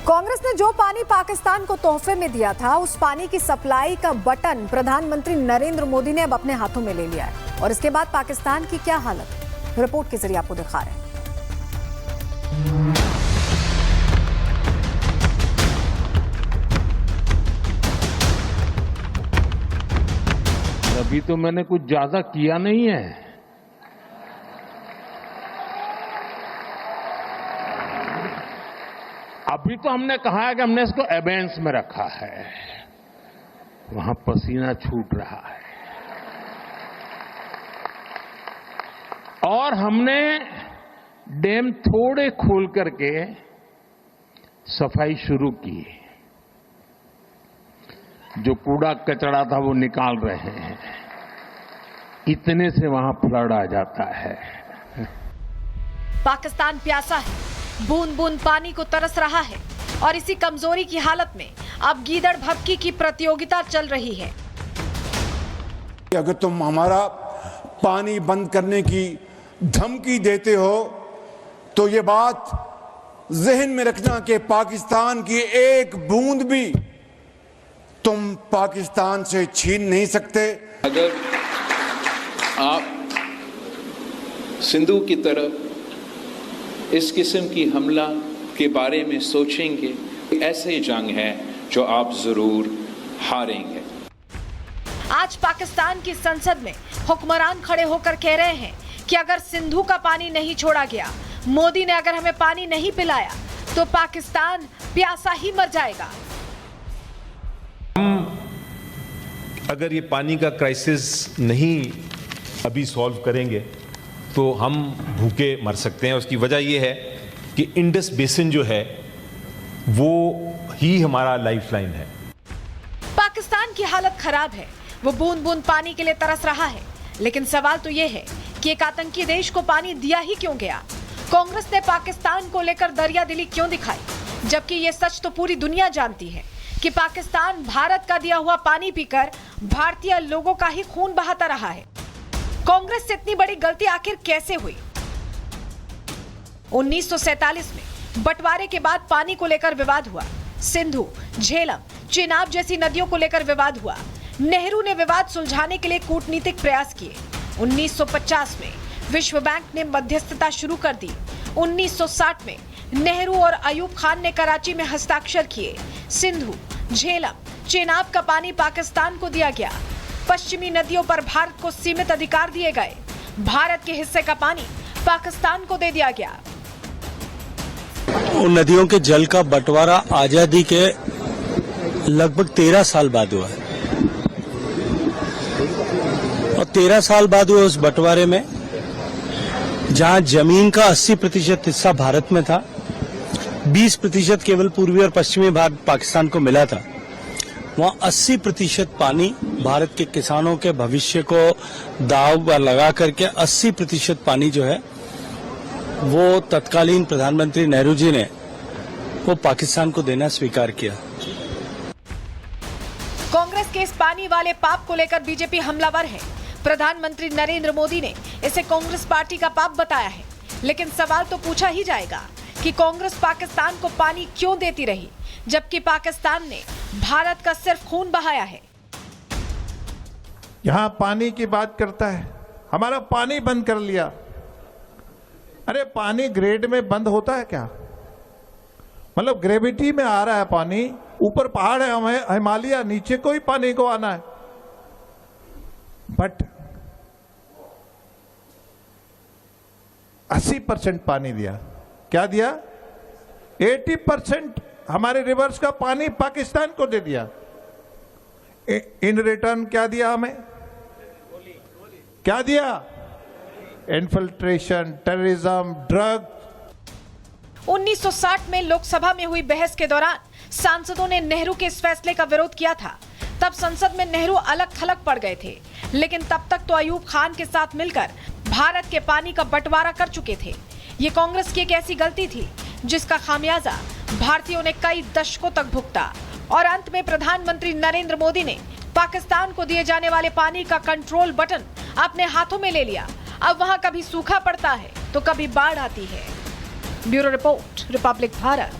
[SPEAKER 2] कांग्रेस ने जो पानी पाकिस्तान को तोहफे में दिया था, उस पानी की सप्लाई का बटन प्रधानमंत्री नरेंद्र मोदी ने अब अपने हाथों में ले लिया है। और इसके बाद पाकिस्तान की क्या हालत, रिपोर्ट के जरिए आपको दिखा रहे हैं।
[SPEAKER 8] अभी तो मैंने कुछ ज्यादा किया नहीं है। अभी तो हमने कहा है कि हमने इसको एबेंस में रखा है, वहां पसीना छूट रहा है और हमने डैम थोड़े खोल करके सफाई शुरू की। जो कूड़ा कचरा था वो निकाल रहे हैं। इतने से वहां फ्लड आ जाता है।
[SPEAKER 2] पाकिस्तान प्यासा है, बूंद बूंद पानी को तरस रहा है और इसी कमजोरी की हालत में अब गीदड़ भभकी की प्रतियोगिता चल रही है।
[SPEAKER 11] अगर तुम हमारा पानी बंद करने की धमकी देते हो तो ये बात जहन में रखना कि पाकिस्तान की एक बूंद भी तुम पाकिस्तान से छीन नहीं सकते।
[SPEAKER 12] अगर आप सिंधु की तरफ इस किस्म की हमला के बारे में सोचेंगे, ऐसे जंग है जो आप जरूर हारेंगे।
[SPEAKER 2] आज पाकिस्तान की संसद में हुक्मरान खड़े होकर कह रहे हैं कि अगर सिंधु का पानी नहीं छोड़ा गया, मोदी ने अगर हमें पानी नहीं पिलाया तो पाकिस्तान प्यासा ही मर जाएगा।
[SPEAKER 15] अगर ये पानी का क्राइसिस नहीं अभी सॉल्व करेंगे तो हम भूखे मर सकते हैं। उसकी वजह ये है कि इंडस बेसिन जो है वो ही हमारा लाइफलाइन है।
[SPEAKER 2] पाकिस्तान की हालत खराब है, वो बूंद बूंद पानी के लिए तरस रहा है, लेकिन सवाल तो ये है कि एक आतंकी देश को पानी दिया ही क्यों गया? कांग्रेस ने पाकिस्तान को लेकर दरिया दिली क्यों दिखाई, जबकि ये सच तो पूरी दुनिया जानती है कि पाकिस्तान भारत का दिया हुआ पानी पीकर भारतीय लोगों का ही खून बहाता रहा है। कांग्रेस से इतनी बड़ी गलती आखिर कैसे हुई? 1947 में बंटवारे के बाद पानी को लेकर विवाद हुआ। सिंधु, झेलम, चेनाब जैसी नदियों को लेकर विवाद हुआ। नेहरू ने विवाद सुलझाने के लिए कूटनीतिक प्रयास किए। 1950 में विश्व बैंक ने मध्यस्थता शुरू कर दी। 1960 में नेहरू और अयूब खान ने कराची में हस्ताक्षर किए। सिंधु, झेलम, चेनाब का पानी पाकिस्तान को दिया गया। पश्चिमी नदियों पर भारत को सीमित अधिकार दिए गए। भारत के हिस्से का पानी पाकिस्तान को दे दिया गया।
[SPEAKER 16] उन नदियों के जल का बंटवारा आजादी के लगभग 13 साल बाद हुआ है और 13 साल बाद हुए उस बंटवारे में जहां जमीन का 80% हिस्सा भारत में था, 20% केवल पूर्वी और पश्चिमी भाग पाकिस्तान को मिला था, वहां 80% पानी भारत के किसानों के भविष्य को दांव पर लगा करके 80% पानी जो है वो तत्कालीन प्रधानमंत्री नेहरू जी ने वो पाकिस्तान को देना स्वीकार किया।
[SPEAKER 2] कांग्रेस के इस पानी वाले पाप को लेकर बीजेपी हमलावर है। प्रधानमंत्री नरेंद्र मोदी ने इसे कांग्रेस पार्टी का पाप बताया है, लेकिन सवाल तो पूछा ही जाएगा कि कांग्रेस पाकिस्तान को पानी क्यों देती रही, जबकि पाकिस्तान ने भारत का सिर्फ खून बहाया है।
[SPEAKER 17] यहां पानी की बात करता है, हमारा पानी बंद कर लिया। अरे पानी ग्रेड में बंद होता है क्या? मतलब ग्रेविटी में आ रहा है पानी, ऊपर पहाड़ है हिमालय, नीचे कोई पानी को आना है। बट 80% पानी दिया। क्या दिया? 80% हमारे रिवर्स का पानी पाकिस्तान को दे दिया। इन रिटर्न क्या दिया हमें? क्या दिया? Infiltration, terrorism, drug.
[SPEAKER 2] 1960 में लोकसभा में हुई बहस के दौरान सांसदों ने नेहरू के इस फैसले का विरोध किया था। तब संसद में नेहरू अलग थलग पड़ गए थे, लेकिन तब तक तो अयूब खान के साथ मिलकर भारत के पानी का बंटवारा कर चुके थे। ये कांग्रेस की एक ऐसी गलती थी जिसका खामियाजा भारतीयों ने कई दशकों तक भुगता और अंत में प्रधानमंत्री नरेंद्र मोदी ने पाकिस्तान को दिए जाने वाले पानी का कंट्रोल बटन अपने हाथों में ले लिया। अब वहां कभी सूखा पड़ता है तो कभी बाढ़ आती है। Bureau report, Republic Bharat.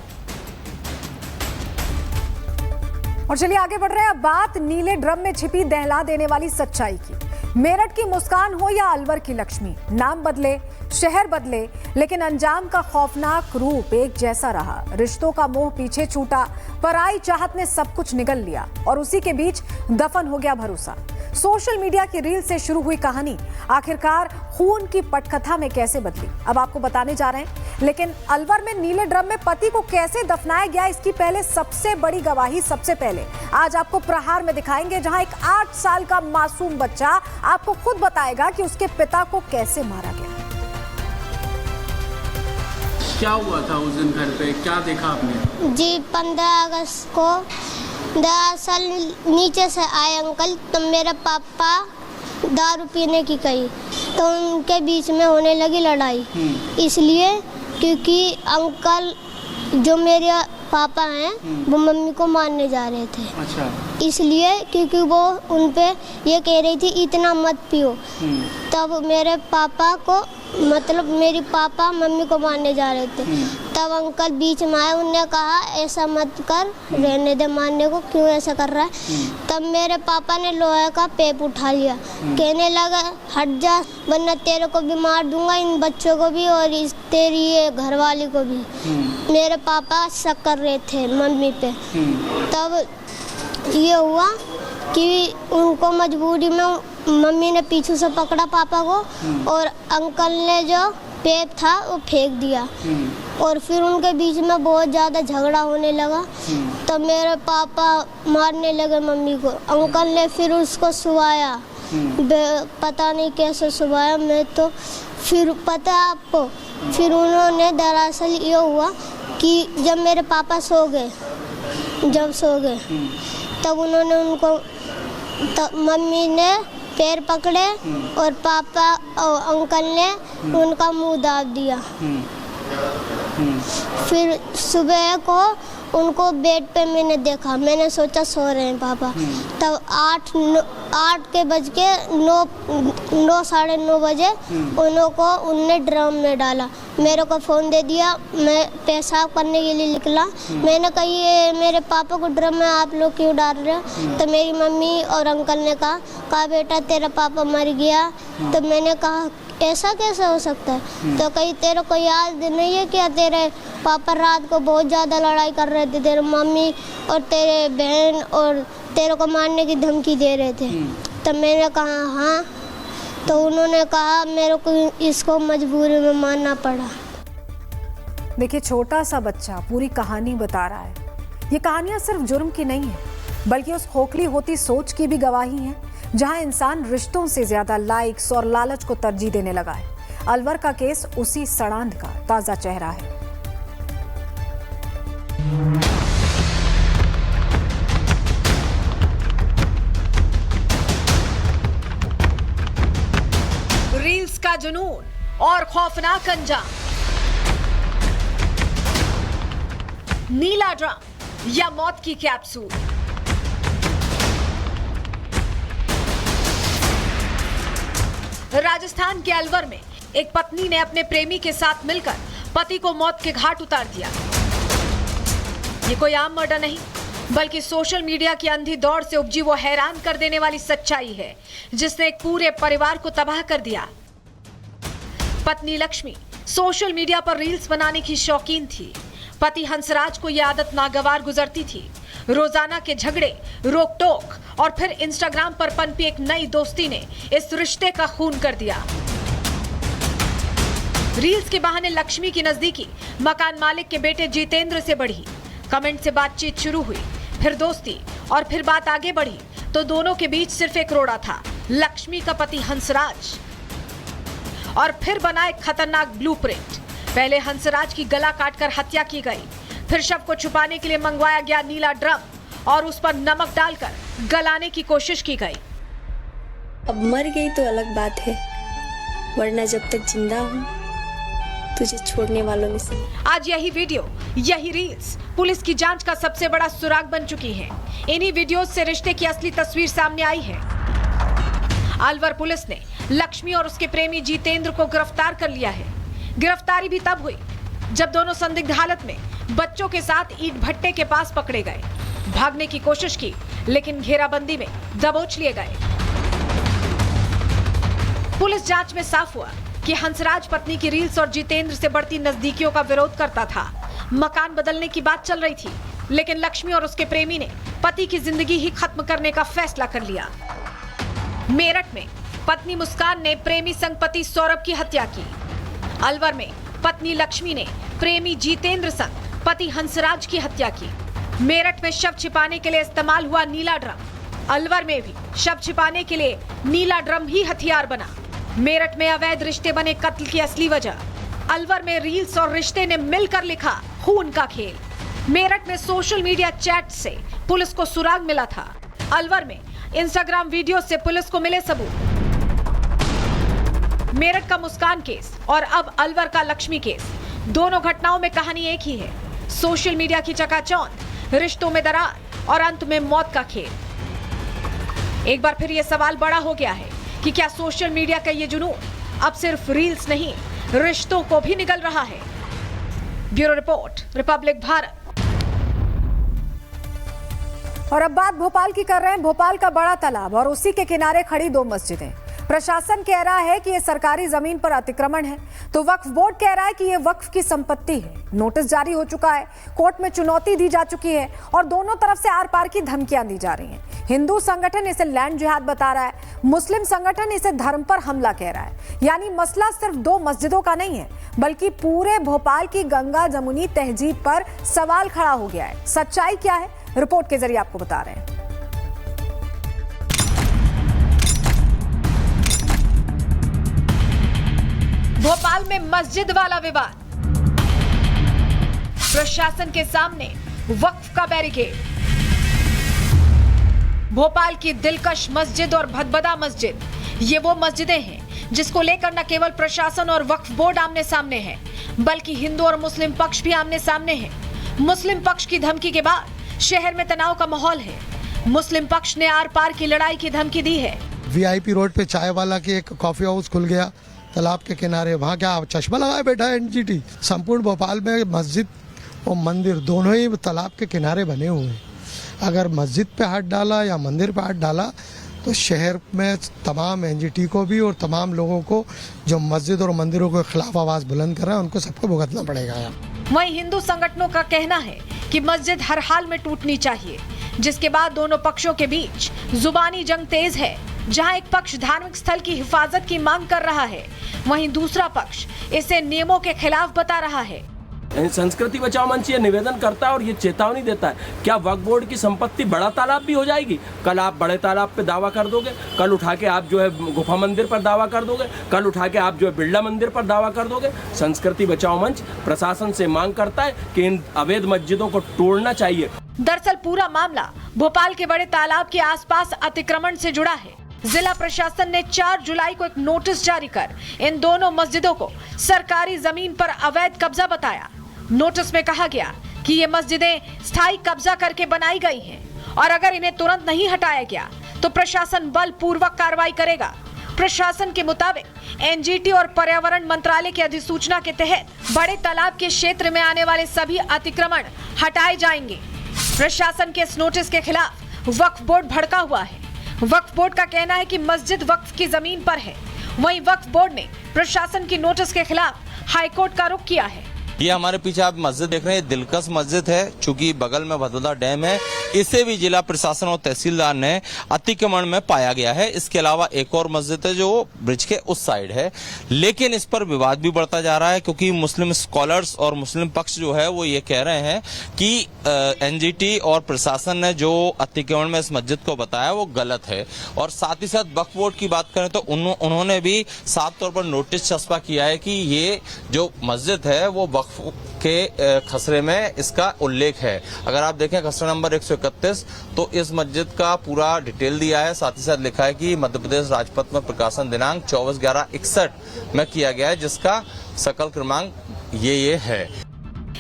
[SPEAKER 2] और चलिए आगे बढ़ रहे हैं। अब बात नीले ड्रम में छिपी दहला देने वाली सच्चाई की। मेरठ की मुस्कान हो या अलवर की लक्ष्मी, नाम बदले, शहर बदले, लेकिन अंजाम का खौफनाक रूप एक जैसा रहा। रिश्तों का मोह पीछे छूटा, पराई चाहत ने सब कुछ निगल लिया और उसी के बीच दफन हो गया भरोसा। सोशल मीडिया की रील से शुरू हुई कहानी आखिरकार खून की पटकथा में कैसे बदली, अब आपको बताने जा रहे हैं। लेकिन अलवर में नीले ड्रम में पति को कैसे दफनाया गया, इसकी पहले सबसे बड़ी गवाही सबसे पहले आज आपको प्रहार में दिखाएंगे, जहां एक 8 साल का मासूम बच्चा आपको खुद बताएगा कि उसके पिता को कैसे मारा गया।
[SPEAKER 18] क्या हुआ था उस दिन घर पे, क्या देखा आपने?
[SPEAKER 19] जी 15 अगस्त को दरअसल नीचे से आए अंकल, तो मेरे पापा दारू पीने की कही तो उनके बीच में होने लगी लड़ाई। इसलिए क्योंकि अंकल जो मेरे पापा हैं वो मम्मी को मारने जा रहे थे।
[SPEAKER 18] अच्छा।
[SPEAKER 19] इसलिए क्योंकि वो उन पे ये कह रही थी इतना मत पियो। तब मेरे पापा को मतलब मेरी पापा मम्मी को मारने जा रहे थे, तब अंकल बीच में आए, उनने कहा ऐसा मत कर, रहने दे मारने को, क्यों ऐसा कर रहा है। तब मेरे पापा ने लोहे का पेप उठा लिया, कहने लगा हट जा वरना तेरे को भी मार दूंगा, इन बच्चों को भी और इस तेरी ये घरवाली को भी। मेरे पापा शक कर रहे थे मम्मी पे। तब ये हुआ कि उनको मजबूरी में मम्मी ने पीछे से पकड़ा पापा को और अंकल ने जो पेप था वो फेंक दिया और फिर उनके बीच में बहुत ज़्यादा झगड़ा होने लगा। तो मेरे पापा मारने लगे मम्मी को। अंकल ने फिर उसको सुलाया, पता नहीं कैसे सुलाया, मैं तो फिर पता आपको फिर उन्होंने दरअसल ये हुआ कि जब मेरे पापा सो गए तब उन्होंने उनको मम्मी ने पैर पकड़े और पापा और अंकल ने उनका मुंह दाब दिया। फिर सुबह को उनको बेड पे मैंने देखा, मैंने सोचा सो रहे हैं पापा। तब 8 के बज के 9 साढ़े 9 बजे उनने ड्रम में डाला, मेरे को फ़ोन दे दिया, मैं पेशाब करने के लिए निकला। मैंने कहा ये मेरे पापा को ड्रम में आप लोग क्यों डाल रहे हो। तो मेरी मम्मी और अंकल ने कहा बेटा तेरा पापा मर गया। तो मैंने कहा ऐसा कैसे हो सकता है। तो कहीं तेरे को याद नहीं है क्या तेरे पापा रात को बहुत ज़्यादा लड़ाई कर रहे थे, तेरे मम्मी और तेरे बहन और तेरे को मारने की धमकी दे रहे थे। तो मैंने कहा हाँ। तो उन्होंने कहा मेरे को इसको मजबूरी में मारना पड़ा।
[SPEAKER 2] देखिए छोटा सा बच्चा पूरी कहानी बता रहा है। ये कहानियां सिर्फ जुर्म की नहीं है बल्कि उस खोखली होती सोच की भी गवाही है जहां इंसान रिश्तों से ज्यादा लाइक्स और लालच को तरजीह देने लगा है। अलवर का केस उसी सड़ांध का ताजा चेहरा है। रील्स का जुनून और खौफनाक अंजाम, नीला ड्रम या मौत की कैप्सूल। राजस्थान के अलवर में एक पत्नी ने अपने प्रेमी के साथ मिलकर पति को मौत के घाट उतार दिया। ये कोई आम मर्डर नहीं बल्कि सोशल मीडिया की अंधी दौड़ से उपजी वो हैरान कर देने वाली सच्चाई है जिसने एक पूरे परिवार को तबाह कर दिया। पत्नी लक्ष्मी सोशल मीडिया पर रील्स बनाने की शौकीन थी। पति हंसराज को यह आदत नागवार गुजरती थी। रोजाना के झगड़े, रोक टोक और फिर इंस्टाग्राम पर पनपी एक नई दोस्ती ने इस रिश्ते का खून कर दिया। रील्स के बहाने लक्ष्मी की नजदीकी मकान मालिक के बेटे जितेंद्र से बढ़ी। कमेंट से बातचीत शुरू हुई, फिर दोस्ती और फिर बात आगे बढ़ी तो दोनों के बीच सिर्फ एक रोड़ा था, लक्ष्मी का पति हंसराज। और फिर बना एक खतरनाक ब्लूप्रिंट। पहले हंसराज की गला काटकर हत्या की गई, फिर शव को छुपाने के लिए मंगवाया गया नीला ड्रम और उस पर नमक डालकर गलाने की कोशिश की गई।
[SPEAKER 20] अब मर गई तो अलग बात है, वरना जब तक जिंदा हूँ तुझे छोड़ने वालों में से। आज यही वीडियो, यही रील्स पुलिस की जांच का सबसे बड़ा सुराग बन चुकी है। इन्हीं वीडियोज से रिश्ते की असली तस्वीर सामने आई है। अलवर पुलिस ने लक्ष्मी और उसके प्रेमी जितेंद्र को गिरफ्तार कर लिया है। गिरफ्तारी भी तब हुई जब दोनों संदिग्ध हालत में बच्चों के साथ ईंट भट्टे के पास पकड़े गए। भागने की कोशिश की लेकिन घेराबंदी में दबोच लिए गए। पुलिस जांच में साफ हुआ कि हंसराज पत्नी की रील्स और जितेंद्र से बढ़ती नजदीकियों का विरोध करता था। मकान बदलने की बात चल रही थी लेकिन लक्ष्मी और उसके प्रेमी ने पति की जिंदगी ही खत्म करने का फैसला कर लिया।
[SPEAKER 2] मेरठ में पत्नी मुस्कान ने प्रेमी संग पति सौरभ की हत्या की। अलवर में पत्नी लक्ष्मी ने प्रेमी जितेंद्र संग पति हंसराज की हत्या की। मेरठ में शव छिपाने के लिए इस्तेमाल हुआ नीला ड्रम। अलवर में भी शव छिपाने के लिए नीला ड्रम ही हथियार बना। मेरठ में अवैध रिश्ते बने कत्ल की असली वजह। अलवर में रील्स और रिश्ते ने मिलकर लिखा खून का खेल। मेरठ में सोशल मीडिया चैट से पुलिस को सुराग मिला था। अलवर में इंस्टाग्राम वीडियो से पुलिस को मिले सबूत। मेरठ का मुस्कान केस और अब अलवर का लक्ष्मी केस, दोनों घटनाओं में कहानी एक ही है। सोशल मीडिया की चकाचौंध, रिश्तों में दरार और अंत में मौत का खेल। एक बार फिर यह सवाल बड़ा हो गया है कि क्या सोशल मीडिया का ये जुनून अब सिर्फ रील्स नहीं, रिश्तों को भी निगल रहा है। Bureau report, Republic Bharat. और अब बात भोपाल की कर रहे हैं। भोपाल का बड़ा तालाब और उसी के किनारे खड़ी 2 मस्जिदें। प्रशासन कह रहा है कि ये सरकारी जमीन पर अतिक्रमण है, तो वक्फ बोर्ड कह रहा है कि ये वक्फ की संपत्ति है। नोटिस जारी हो चुका है, कोर्ट में चुनौती दी जा चुकी है और दोनों तरफ से आर पार की धमकियां दी जा रही हैं। हिंदू संगठन इसे लैंड जिहाद बता रहा है, मुस्लिम संगठन इसे धर्म पर हमला कह रहा है। यानी मसला सिर्फ 2 मस्जिदों का नहीं है, बल्कि पूरे भोपाल की गंगा जमुनी तहजीब पर सवाल खड़ा हो गया है। सच्चाई क्या है, रिपोर्ट के जरिए आपको बता रहे हैं। भोपाल में मस्जिद वाला विवाद, प्रशासन के सामने वक्फ का बैरिकेड। भोपाल की दिलकश मस्जिद और भदभदा मस्जिद, ये वो मस्जिदें हैं जिसको लेकर न केवल प्रशासन और वक्फ बोर्ड आमने सामने है, बल्कि हिंदू और मुस्लिम पक्ष भी आमने सामने है। मुस्लिम पक्ष की धमकी के बाद शहर में तनाव का माहौल है। मुस्लिम पक्ष ने आर पार की लड़ाई की धमकी दी है।
[SPEAKER 21] VIP रोड पे चाय वाला के एक कॉफी हाउस खुल गया तालाब के किनारे, वहाँ क्या चश्मा लगाए बैठा है NGT। संपूर्ण भोपाल में मस्जिद और मंदिर दोनों ही तालाब के किनारे बने हुए हैं। अगर मस्जिद पे हाथ डाला या मंदिर पे हाथ डाला तो शहर में तमाम NGT को भी और तमाम लोगों को जो मस्जिद और मंदिरों के खिलाफ आवाज बुलंद कर रहे हैं उनको सबको भुगतना पड़ेगा।
[SPEAKER 2] वहीं हिंदू संगठनों का कहना है कि मस्जिद हर हाल में टूटनी चाहिए, जिसके बाद दोनों पक्षों के बीच जुबानी जंग तेज है। जहां एक पक्ष धार्मिक स्थल की हिफाजत की मांग कर रहा है, वहीं दूसरा पक्ष इसे नियमों के खिलाफ बता रहा है।
[SPEAKER 22] संस्कृति बचाओ मंच ये निवेदन करता है और ये चेतावनी देता है, क्या वक्फ बोर्ड की संपत्ति बड़ा तालाब भी हो जाएगी? कल आप बड़े तालाब पे दावा कर दोगे, कल उठा के आप जो है गुफा मंदिर पर दावा कर दोगे, कल उठा के आप जो है बिरला मंदिर पर दावा कर दोगे। संस्कृति बचाओ मंच प्रशासन से मांग करता है कि इन अवैध मस्जिदों को तोड़ना चाहिए।
[SPEAKER 2] दरअसल पूरा मामला भोपाल के बड़े तालाब के आसपास अतिक्रमण से जुड़ा है। जिला प्रशासन ने 4 जुलाई को एक नोटिस जारी कर इन दोनों मस्जिदों को सरकारी जमीन पर अवैध कब्जा बताया। नोटिस में कहा गया कि ये मस्जिदें स्थायी कब्जा करके बनाई गई हैं और अगर इन्हें तुरंत नहीं हटाया गया तो प्रशासन बलपूर्वक कार्रवाई करेगा। प्रशासन के मुताबिक NGT और पर्यावरण मंत्रालय की अधिसूचना के तहत बड़े तालाब के क्षेत्र में आने वाले सभी अतिक्रमण हटाए जाएंगे। प्रशासन के इस नोटिस के खिलाफ वक्फ बोर्ड भड़का हुआ है। वक्फ बोर्ड का कहना है कि मस्जिद वक्फ की जमीन पर है। वहीं वक्फ बोर्ड ने प्रशासन की नोटिस के खिलाफ हाईकोर्ट का रुख किया है।
[SPEAKER 23] ये हमारे पीछे आप मस्जिद देख रहे हैं, दिलकश मस्जिद है, चूंकि बगल में भदोदा डैम है। इसे भी जिला प्रशासन और तहसीलदार ने अतिक्रमण में पाया गया है। इसके अलावा एक और मस्जिद है जो ब्रिज के उस साइड है, लेकिन इस पर विवाद भी बढ़ता जा रहा है क्योंकि मुस्लिम स्कॉलर्स और मुस्लिम पक्ष जो है वो ये कह रहे हैं कि NGT और प्रशासन ने जो अतिक्रमण में इस मस्जिद को बताया वो गलत है। और साथ ही साथ वक्फ बोर्ड की बात करें तो उन्होंने भी साफ तौर पर नोटिस चस्पा किया है कि ये जो मस्जिद है वो वक्फ के खसरे में इसका उल्लेख है। अगर आप देखें खसरा नंबर 131 तो इस मस्जिद का पूरा डिटेल दिया है। साथ ही साथ लिखा है कि मध्य प्रदेश राजपथ में प्रकाशन दिनांक 24/11/61 में किया गया है, जिसका सकल क्रमांक ये है।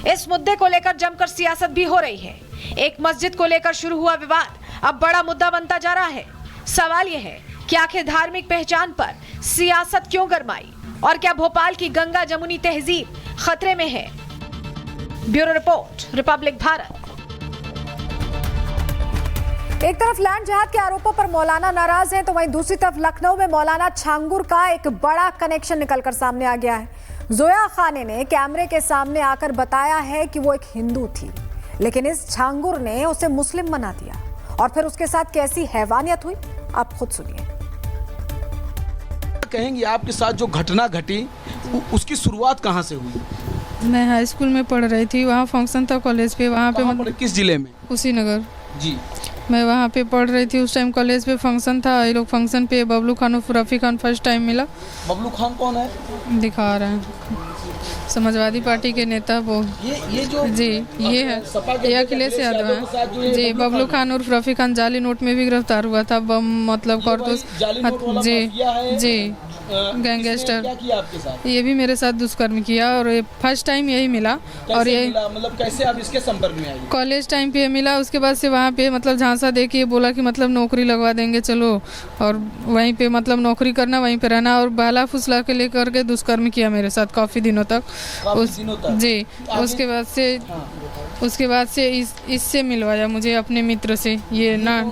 [SPEAKER 2] इस मुद्दे को लेकर जमकर सियासत भी हो रही है। एक मस्जिद को लेकर शुरू हुआ विवाद अब बड़ा मुद्दा बनता जा रहा है। सवाल यह है कि आखिर धार्मिक पहचान पर सियासत क्यों गरमाई और क्या भोपाल की गंगा जमुनी तहजीब खतरे में है? Bureau report, Republic Bharat. एक तरफ लैंड जिहाद के आरोपों पर मौलाना नाराज हैं, तो वहीं दूसरी तरफ लखनऊ में मौलाना छांगुर का एक बड़ा कनेक्शन निकलकर सामने आ गया है। जोया खाने ने कैमरे के सामने आकर बताया है कि वो एक हिंदू थी, लेकिन इस छांगुर ने उसे मुस्लिम बना दिया और फिर उसके साथ कैसी हैवानियत हुई आप खुद सुनिए।
[SPEAKER 1] कहेंगी आपके साथ जो घटना घटी उसकी शुरुआत कहाँ से हुई?
[SPEAKER 3] मैं हाई स्कूल में पढ़ रही थी, वहाँ फंक्शन था कॉलेज पे, वहाँ पे
[SPEAKER 1] किस जिले में?
[SPEAKER 3] कुशीनगर
[SPEAKER 1] जी।
[SPEAKER 3] मैं वहाँ पे पढ़ रही थी, उस टाइम कॉलेज पे फंक्शन था, ये लोग फंक्शन पे बबलू खान और रफ़ी खान फर्स्ट टाइम मिला।
[SPEAKER 1] बबलू खान कौन है?
[SPEAKER 3] दिखा रहे हैं, समाजवादी पार्टी के नेता वो।
[SPEAKER 1] ये जो
[SPEAKER 3] जी ये है, ये अखिलेश यादव है जी। बबलू खान और रफ़ी खान जाली नोट में भी गिरफ्तार हुआ था, बम मतलब कारतूस। जी जी गैंगस्टर।
[SPEAKER 1] क्या किया आपके साथ?
[SPEAKER 3] ये भी मेरे साथ दुष्कर्म किया और ये फर्स्ट टाइम यही मिला। और ये
[SPEAKER 1] मतलब कैसे आप इसके संपर्क में आई?
[SPEAKER 3] कॉलेज टाइम पे मिला, उसके बाद से वहाँ पे मतलब झांसा दे के बोला कि मतलब नौकरी लगवा देंगे चलो, और वहीं पे मतलब नौकरी करना, वहीं पे रहना, और बहला फुसला के लेकर के दुष्कर्म किया मेरे साथ काफ़ी दिनों तक। जी उसके बाद से इससे मिलवाया मुझे अपने मित्र से, ये ना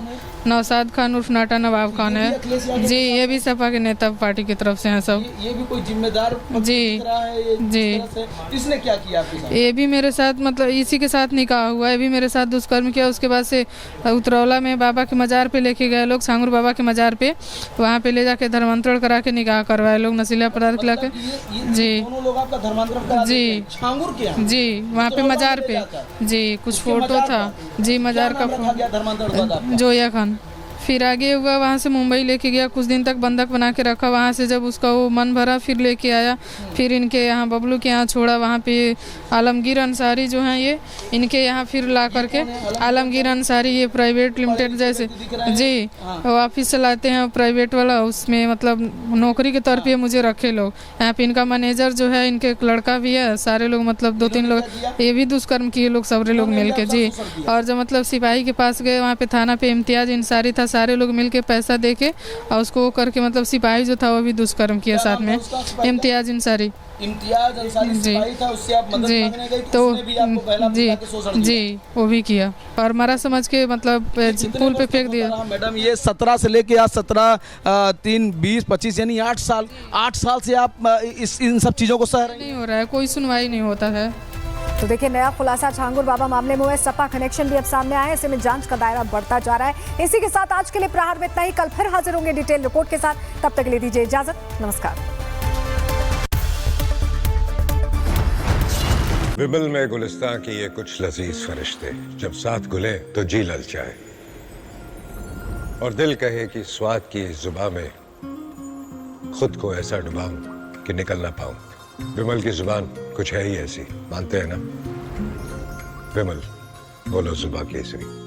[SPEAKER 3] नौशाद खान उर्फ नाटा नवाब खान है जी। ये भी सपा के नेता पार्टी की तरफ से हैं सब।
[SPEAKER 1] ये भी कोई जिम्मेदार
[SPEAKER 3] जी।
[SPEAKER 1] इसने क्या किया आपके साथ?
[SPEAKER 3] ये भी मेरे साथ मतलब इसी के साथ निकाह हुआ, ये भी मेरे साथ दुष्कर्म किया। उसके बाद से उतरौला में बाबा के मज़ार पे लेके गए लोग, सांगुर बाबा के मज़ार पे, वहाँ पे ले जाके धर्मांतरण करा के निकाह करवाए लोग, नशीला पदार्थ खिला के। जी जी जी वहाँ पे मज़ार पे जी कुछ फोटो था जी, मज़ार का जोया खान। फिर आगे हुआ, वहाँ से मुंबई लेके गया, कुछ दिन तक बंधक बना के रखा। वहाँ से जब उसका वो मन भरा फिर लेके आया, फिर इनके यहाँ बबलू के यहाँ छोड़ा। वहाँ पे आलमगीर अंसारी जो हैं ये, इनके यहाँ फिर ला करके आलमगीर अंसारी ये प्राइवेट लिमिटेड जैसे जी वो ऑफिस चलाते हैं प्राइवेट वाला, उसमें मतलब नौकरी के तौर पे मुझे रखे लोग। यहाँ पे इनका मैनेजर जो है, इनके एक लड़का भी है, सारे लोग मतलब 2-3 लोग ये भी दुष्कर्म किए लोग, सारे लोग मिल के जी। और जब मतलब सिपाही के पास गए, वहाँ पे थाना पे इम्तियाज अंसारी था, सारे लोग मिलके पैसा देके और उसको करके मतलब सिपाही जो था वो भी दुष्कर्म किया साथ में। इम्तियाज अंसारी
[SPEAKER 1] सिपाही था, उससे आप मदद मांगने गई तो उसने भी आपको पहला
[SPEAKER 3] जी वो भी किया और मरा समझ के मतलब पुल पे फेंक दिया।
[SPEAKER 1] मैडम ये 17 से लेके आज 17, 3, 20, 25 यानी 8 साल से आप इन सब चीज़ों को सह रहे हैं।
[SPEAKER 3] नहीं हो रहा है, कोई सुनवाई नहीं होता है।
[SPEAKER 2] तो देखिए नया खुलासा छांगुर बाबा मामले में हुआ, सपा कनेक्शन भी अब सामने आए, ऐसे में जांच का दायरा बढ़ता जा रहा है। इसी के साथ आज के लिए प्रहार में इतना ही, कल फिर हाजिर होंगे डिटेल रिपोर्ट के साथ, तब तक के लिए दीजिए इजाजत, नमस्कार।
[SPEAKER 4] विमल में गुलिस्तां की ये कुछ लजीज फरिश्ते, जब साथ घुले तो जी ललचाए और दिल कहे कि स्वाद की इस जुबान में खुद को ऐसा डुबाऊं कि निकल ना पाऊं। विमल की जुबान कुछ है ही ऐसी, मानते हैं ना? विमल बोलो जुबान केसरी।